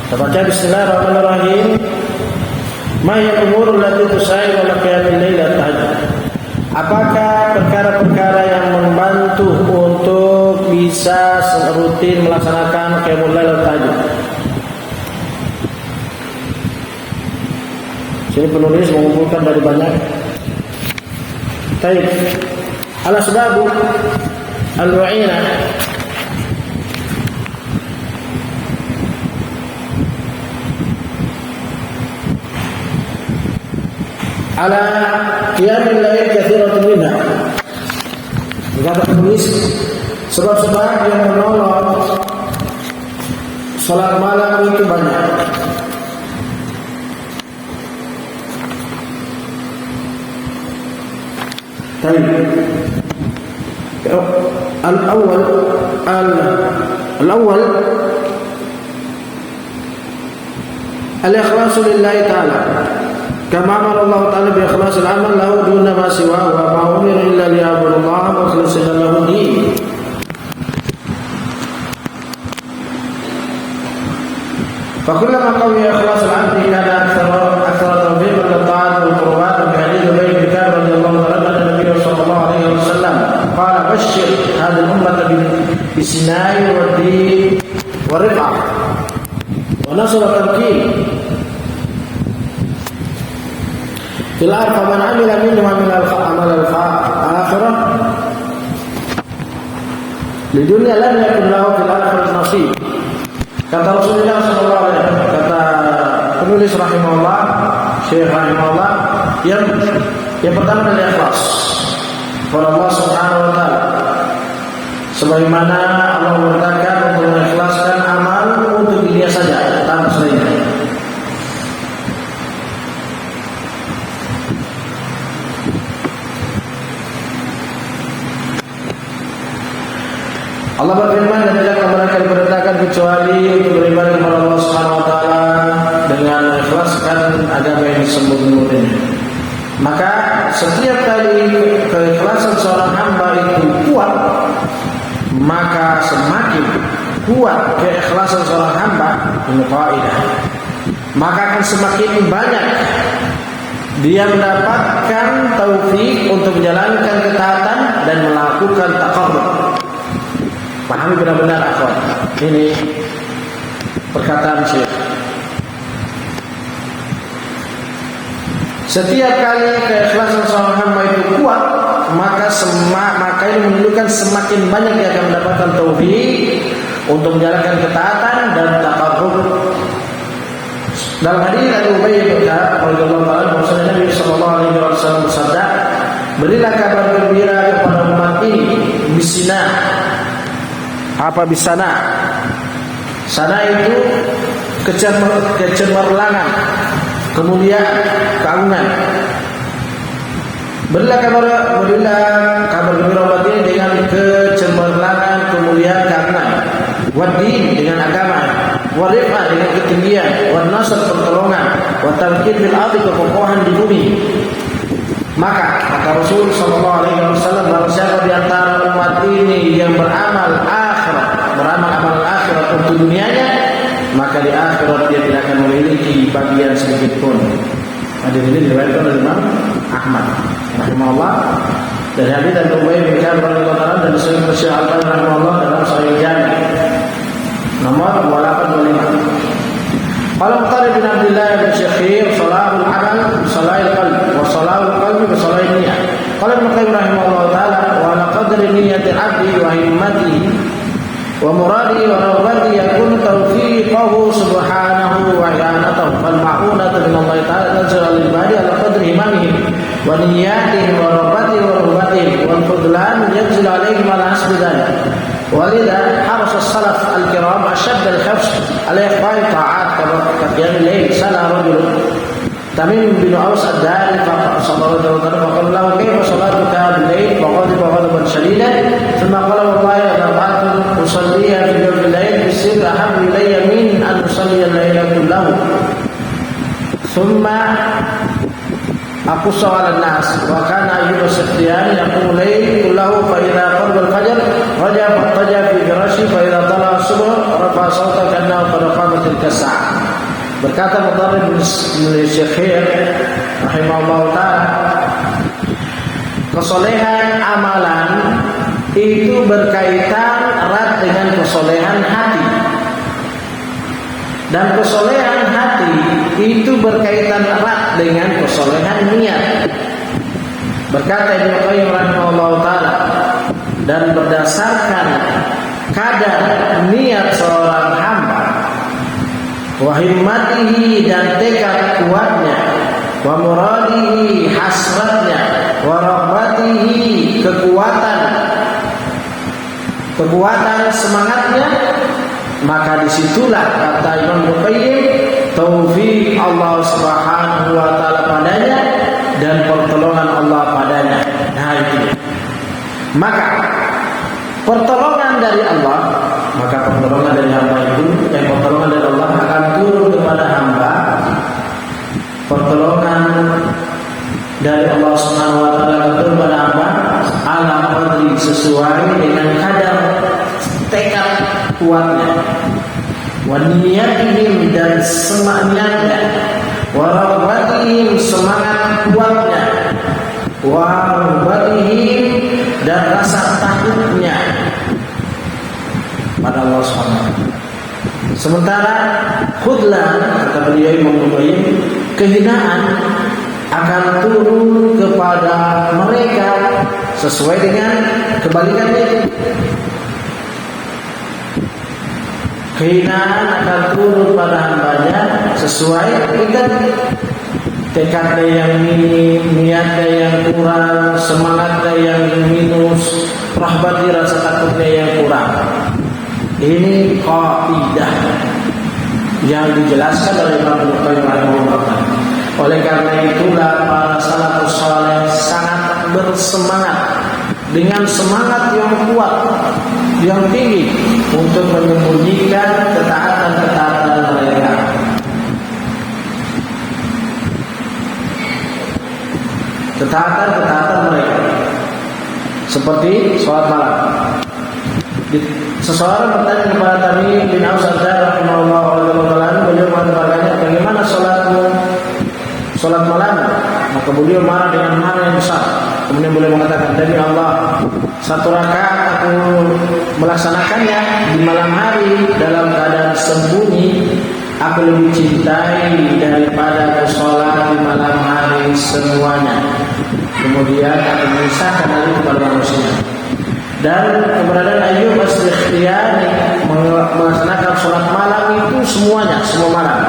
Baca bismillahirrahmanirrahim. Ma hiya al-umur allati tusairu ala qiyamil lail tahajjud. Apakah perkara-perkara yang membantu untuk bisa rutin melaksanakan qiyamul lail tahajud? Sini penulis mengumpulkan dari banyak. Baik. Al-asbabu al-mu'inah ala qiyamil lail katsiratun minha. Berkata penulis, sebab-sebab yang menolong salat malam itu banyak. Baik. Al-awwal al-ikhlasu lillahi ta'ala. Kama amara Allah Ta'ala bi ikhlasil amal lahu duna ma siwahu wa ma umiru illa liya'budullaha mukhlishina lahu din. Fa kullama qawiya ikhlasul 'abdi kana akthara tawfiqan lit-ta'at wal qurbat bi hadits Ubay bin Ka'b radhiyallahu ta'ala an Nabi sallallahu alaihi wasallam qala bashshir hadhihi al-ummah bis-sina'i wad-din wa rif'ah wa nasr at-tamkin. Fil arfa man amila minhum min al-amal al-akhirah di dunia lam yakun lahu fil akhirah nasib. Kata Rasulullah sallallahu alaihi wasallam, kata penulis rahimahullah, Syekh rahimahullah, yang pertama adalah ikhlas kepada Allah Subhanahu wa taala. Sebagaimana Allah memerintahkan untuk mengikhlaskan amal untuk Dia saja tanpa selainnya. Allah berfirman, dan tidaklah mereka diperintahkan kecuali untuk beribadah kepada Allah Subhanahu wa taala dengan mengikhlaskan agama yang disembunyi-sembunyinya. Maka setiap kali keikhlasan seorang hamba itu kuat, maka semakin kuat keikhlasan seorang hamba, ini kaidah, maka akan semakin banyak dia mendapatkan taufik untuk menjalankan ketaatan dan melakukan taqarrub. Pahami benar-benar akhwat. Ini perkataan Syekh. Setiap kali keikhlasan seorang hamba itu kuat, maka ini menunjukkan semakin banyak dia akan mendapatkan taufik untuk menjalankan ketaatan dan taqarrub. Dalam hadis dari Ubay bin Ka'b radhiyallahu anhu, bahwasanya Nabi sallallahu alaihi wasallam bersabda, "Berilah kabar gembira kepada umat ini bisina." Apa bisana? Sana itu kecemerlangan, kemuliaan, keagungan. Berilah kabar gembira umat ini dengan kecemerlangan, kemuliaan, keagungan. Wadin dengan agama, warifah dengan ketinggian, wanasr pertolongan, watamkin bil ardi kekokohan di bumi. Maka kata Rasul sallallahu alaihi wasallam, barang siapa di antara umat ini yang beramal amal akhirat untuk dunianya, maka di akhirat dia tidak akan memiliki bagian sedikit pun. Hadis ini diriwayatkan oleh Imam Ahmad rahimahullah dari hadis dari Ubay bin Ka'b radhiyallahu anhu dan Syekh Al-Albani rahimahullah dalam Sahih Jami' nomor 825. Qala Mutarrib bin Abdullah bin Syakhir, salahul amal salahul qalbi wa salahul qalbi bi salahil niyyah. Qala Ibnu Qayyim rahimahullah taala wa ala qadri niyyati 'abdi wa himmatihi wa muradi wa rawbati yakun tawfiqahu subhanahu wa i'anatahu fal ma'unatu min Allah ta'ala tanzil lil ibadi ala qadri himamihim wa niyyatihim wa rawbati wa rawbatihim wal fudlan yanzil alaihim ala hasbi dhalik. ولذا حرص السلف الكرام أشد الحرص على إخفاء الطاعات كقيام الليل. سأل رجل تميم بن أوس الداري صلى الله عليه وسلم فقال له كيف صلاتك بالليل؟ فغضب غضبا شديدا ثم قال والله لركعة أصليها في جوف الليل بالسر أحب إلي من أن أصلي الليل كله. ثم أقص على الناس وكان أيوب السختياني يقوم الليل كله فإذا قرب الفجر رجع فاضطجع في فراشه فإذا طلع الصبح رفع صوته كأنه قد قامت تلك الساعة. Berkata Mutarrib bin Syakhir rahimahullah ta'ala, kesolehan amalan itu berkaitan erat dengan kesolehan hati, dan kesolehan hati itu berkaitan erat dengan kesolehan niat. Berkata Ibnu Qayyim rahimahullah ta'ala, dan berdasarkan kadar niat seorang hamba, wa himmatihi, dan tekad kuatnya, wa muradihi, hasratnya, wa rahmatihi, kekuatan semangatnya, maka disitulah kata Imam Qayyim taufik Allah Subhanahu wa ta'ala padanya dan pertolongan Allah padanya. Nah itu. Maka pertolongan dari Allah, maka pertolongan dari hamba itu, pertolongan dari Allah akan turun kepada hamba. Pertolongan dari Allah Subhanahu wa ta'ala akan turun kepada hamba ala qadri, sesuai dengan kadar tekad kuatnya, wa niyatihim, dan semangatnya, wa raghbatihim, semangat kuatnya, wa raghbatihim, dan rasa takutnya pada Allah SWT. Sementara khudlan, kata beliau Imam Qayyim, kehinaan akan turun kepada mereka sesuai dengan kebalikannya. Kehinaan akan turun pada hambanya sesuai dengan tekadnya yang minim, niatnya yang kurang, semangatnya yang minus, rahbati, rasa takutnya yang kurang. Ini kaidah yang dijelaskan oleh Imam Qayyim rahimahullah. Oleh karena itulah para salafus saleh sangat bersemangat dengan semangat yang kuat, yang tinggi untuk menyembunyikan ketaatan-ketaatan mereka. Ketaatan-ketaatan mereka seperti sholat malam. Seseorang bertanya kepada Tamim bin Aus rahimahullah ta'ala, beliau mengatakannya, bagaimana sholat malam? Maka beliau marah dengan marah yang besar. Kemudian beliau mengatakan, demi Allah, 1 rakaat aku melaksanakannya di malam hari dalam keadaan sembunyi, aku lebih cintai daripada sholat di malam hari semuanya. Kemudian aku mengisahkan hal itu kepada manusia. Dan keberadaan Ayyub As-Sikhtiyani melaksanakan sholat malam itu semuanya, semua malam.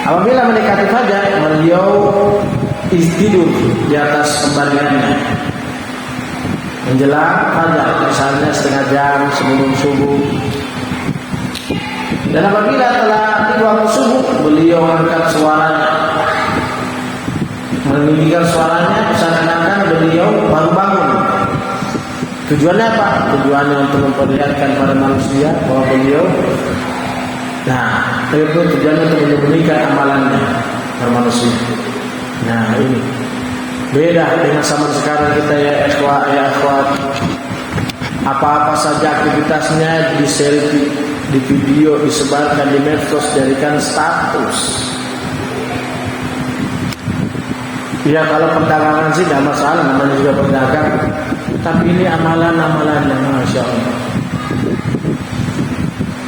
Apabila mendekati fajar, beliau tidur di atas kembaliannya menjelang fajar, misalnya setengah jam sebelum subuh. Dan apabila telah tiba waktu subuh, beliau angkat suaranya, meninggikan suaranya seakan-akan beliau baru bangun. Tujuannya apa? Tujuannya untuk memperlihatkan pada manusia bahwa beliau, itu tujuannya untuk menyembunyikan amalannya kepada manusia. Nah ini beda dengan zaman sekarang kita ya ikhwat. Apa-apa saja aktivitasnya di selfie, di video, disebarkan di medsos, jadikan status. Ya kalau perdagangan sih tidak masalah, namanya juga perdagang. Tapi ini amalan-amalannya, Masya Allah.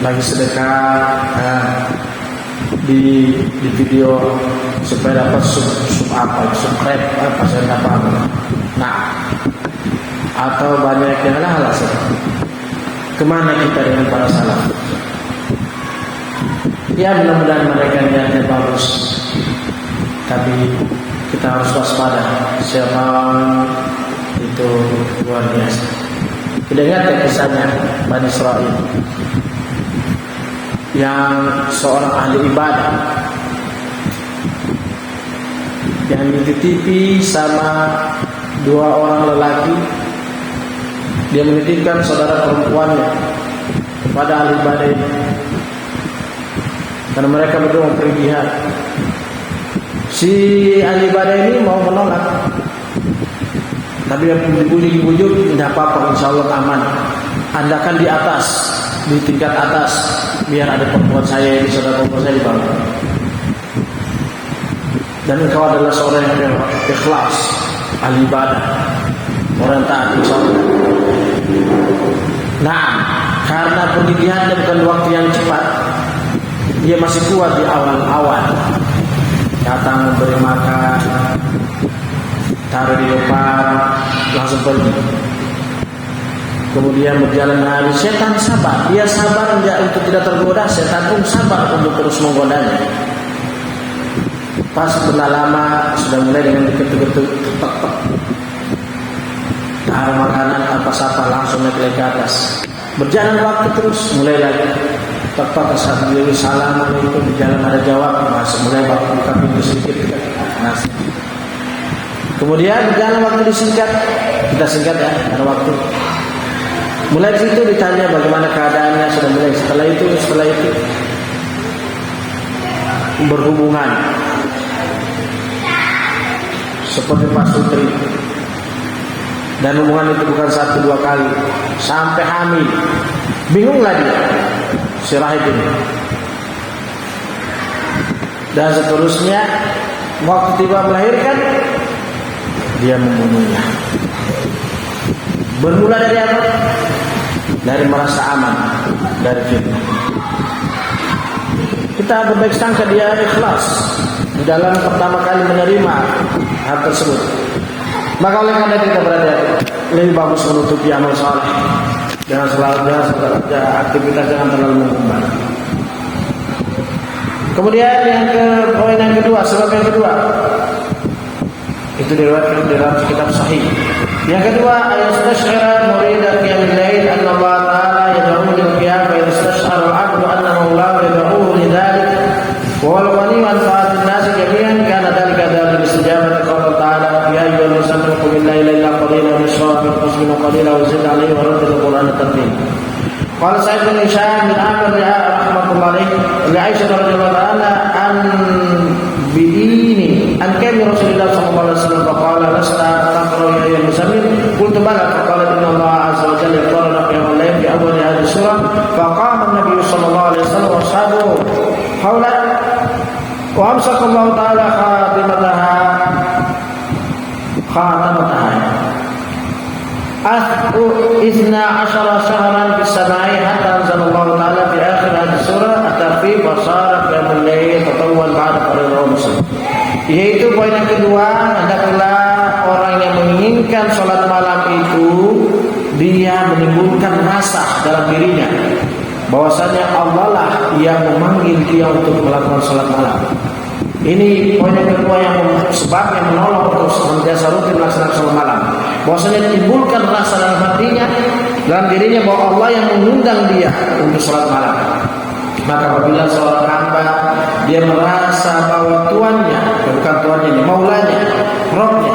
Lagi sedekah di video supaya dapat subscribe apa saya dapat. Nah, atau banyak yang alasan. Kemana kita dengan para salaf? Ya mudah-mudahan mereka niatnya bagus, tapi kita harus waspada. Siapa itu luar biasa. Kita ingat kisahnya Bani Israil yang seorang ahli ibadah yang dititipi sama 2 orang lelaki. Dia menitipkan saudara perempuannya kepada ahli ibadah ini karena mereka berdua mau pergi jihad. Si ahli ibadah ini mau menolak, tapi yang dibujuk, tidak apa-apa, insya Allah aman. Anda kan di atas, di tingkat atas, biar ada perempuan saya ini, saudara perempuan saya di bawah. dan engkau adalah seorang yang ikhlas, ahli ibadah, orang taat insyaallah. Nah, karena pendidikannya bukan waktu yang cepat, dia masih kuat di awal-awal. Datang memberi makan, taruh di depan, langsung pergi. Kemudian berjalan hari, setan sabar. Dia sabar enggak untuk tidak tergoda, setan pun sabar untuk terus menggodanya. Pas benda lama sudah mulai dengan diketuk-ketuk, tek-tek. Taruh makanan tanpa sapa, langsung naik ke atas. Berjalan waktu terus, mulai lagi. Tek-tek saat beliau salaman itu berjalan ada jawab, masuk mulai waktu buka pintu sedikit. Kemudian berjalan waktu disingkat, kita singkat ya, ada waktu. Mulai di situ ditanya bagaimana keadaannya sudah mulai. Setelah itu berhubungan seperti pasutri, dan hubungan itu bukan 1-2 kali sampai hamil. Bingunglah dia si rahib ini, dan seterusnya. Waktu tiba melahirkan, dia membunuhnya. Bermula dari apa? Dari merasa aman dari fitnah. Kita berbaik sangka dia ikhlas di dalam pertama kali menerima hal tersebut. Maka oleh karena kita berhati-hati, lebih bagus menutupi amal saleh dengan selalu aktivitas jangan terlalu mengumbar. Kemudian poin yang kedua, sebab yang kedua itu diriwayatkan di dalam kitab sahih. Yang kedua, ayastash'ira murida qiyamil lail anna Allah ta'ala yad'u lil qiyam fa yastash'ara al-'abdu anna mawlahu yad'uhu lidhalik wa huwa al-ghani an fa'atin nas jami'an kana dhalika dalil istijabati qawli ta'ala ya ayyuhal muzammil qum al-layla illa qalilan nisfahu wa qus minhu qalilan wa zid 'alayhi wa rattil al-qur'ana tartila. Qala Sa'id bin Hisham bin Amr rahimahullah alayhi li Aisyah radhiyallahu anha an bi'ini an kami Rasulullah sallallahu alaihi wasallam faqala lasta taqra ya muzammil qultu bala faqala inna Allah azza wa jalla qala qiyamul layl bi awwal hadhihi surah faqama an-nabiy sallallahu alaihi wasallam wa ashabuhu hawla wa amsaka Allah ta'ala khatimataha إثنا عشر شهرا في السماء حتى أنزل الله تعالى في آخر هذه السورة التخفيف وصار قيام الليل تطول بعد فريضة Muslim. Yaitu poin yang kedua, hendaklah orang yang menginginkan sholat malam itu dia menimbulkan rasa dalam dirinya bahwasanya Allah lah yang memanggil dia untuk melakukan sholat malam. Ini poin yang kedua yang sebab yang menolong untuk senantiasa rutin melaksanakan sholat malam. Bahwasanya timbulkan rasa dalam hatinya, dalam dirinya bahwa Allah yang mengundang dia untuk sholat malam. Maka apabila seorang hamba dia merasa bahwa tuannya, bukan tuannya ini, maulanya, Rabbnya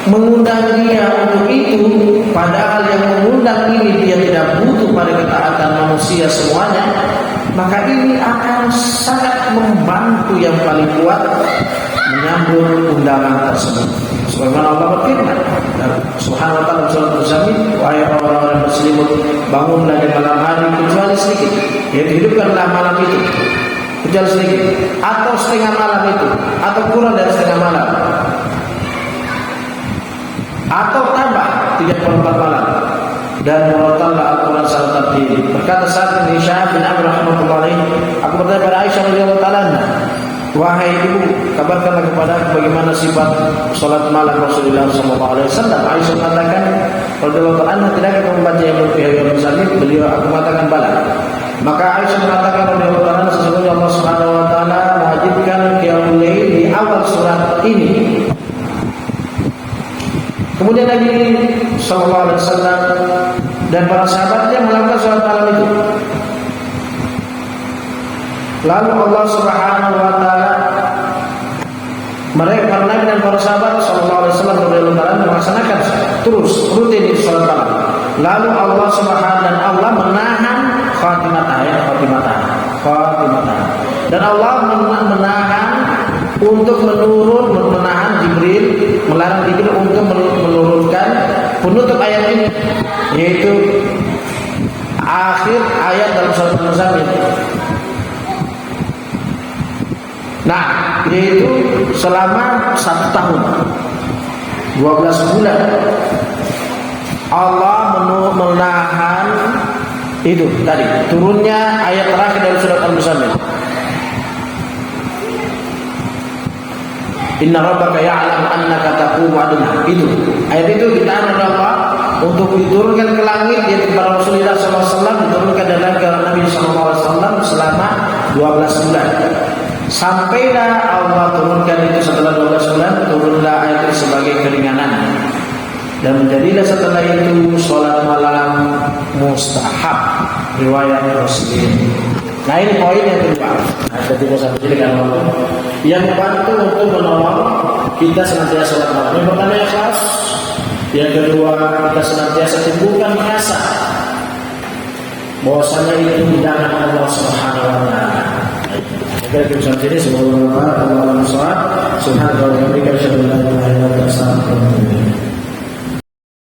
mengundang dia untuk itu, padahal yang mengundang ini dia tidak butuh pada ketaatan manusia semuanya, maka ini akan sangat membantu yang paling kuat menyambut undangan tersebut. Sebagaimana Allah berfirman, Subhanahu wa ta'ala surat Muzammil, wahai orang-orang yang berselimut, bangunlah di malam hari kecuali sedikit, yaitu hidupkanlah malam itu kecuali sedikit, atau setengah malam itu, atau kurang dari setengah malam, atau tambah 34 malam, dan murattallah Al-Quran salat tartil. Berkata Sa'id bin Hisham bin Amr rahimahullah alaihi, aku bertanya pada Aisyah radhiyallahu ta'ala anha, wahai ibu, kabarkanlah kepada aku bagaimana sifat salat malam Rasulullah sallallahu alaihi wasallam. Aisyah mengatakan radhiyallahu ta'ala anha, tidakkah kamu membaca yang berpihak Muzammil? Beliau aku mengatakan bala. Maka Aisyah mengatakan radhiyallahu ta'ala anha, sesungguhnya Allah Subhanahu wa taala mewajibkan qiyamul lail di awal surat ini. Kemudian Nabi sallallahu alaihi wasallam dan para sahabatnya melakukan salat malam itu. Lalu Allah Subhanahu wa taala, mereka para nabi dan para sahabat sallallahu alaihi wasallam melaksanakan terus rutin di salat malam. Lalu Allah Subhanahu dan Allah menahan khatimah. Dan Allah menahan untuk menahan Jibril, melarang Jibril untuk menurunkan penutup ayat ini, yaitu akhir ayat dalam surat Al-Muzammil. Nah, yaitu selama 1 tahun 12 bulan Allah menahan itu tadi turunnya ayat terakhir dari surat Al-Muzammil. Inna rabbaka ya'lam annaka taqumu adna. Itu ayat itu ditahan oleh Allah untuk diturunkan ke langit, yaitu kepada Rasulullah SAW, diturunkan dalam ke Nabi SAW selama 12 bulan. Sampailah Allah turunkan itu setelah 12 bulan, turunlah ayat itu sebagai keringanan. Dan menjadilah setelah itu sholat malam mustahab, riwayat Muslim. Nah ini poin yang kedua. Nah, ketika sampai sini kan yang membantu untuk menolong kita senantiasa sholat malam. Yang pertama ikhlas, yang kedua kita senantiasa timbulkan rasa bahwasanya itu hidangan Allah Subhanahu wa taala. Kita bisa jadi sebelum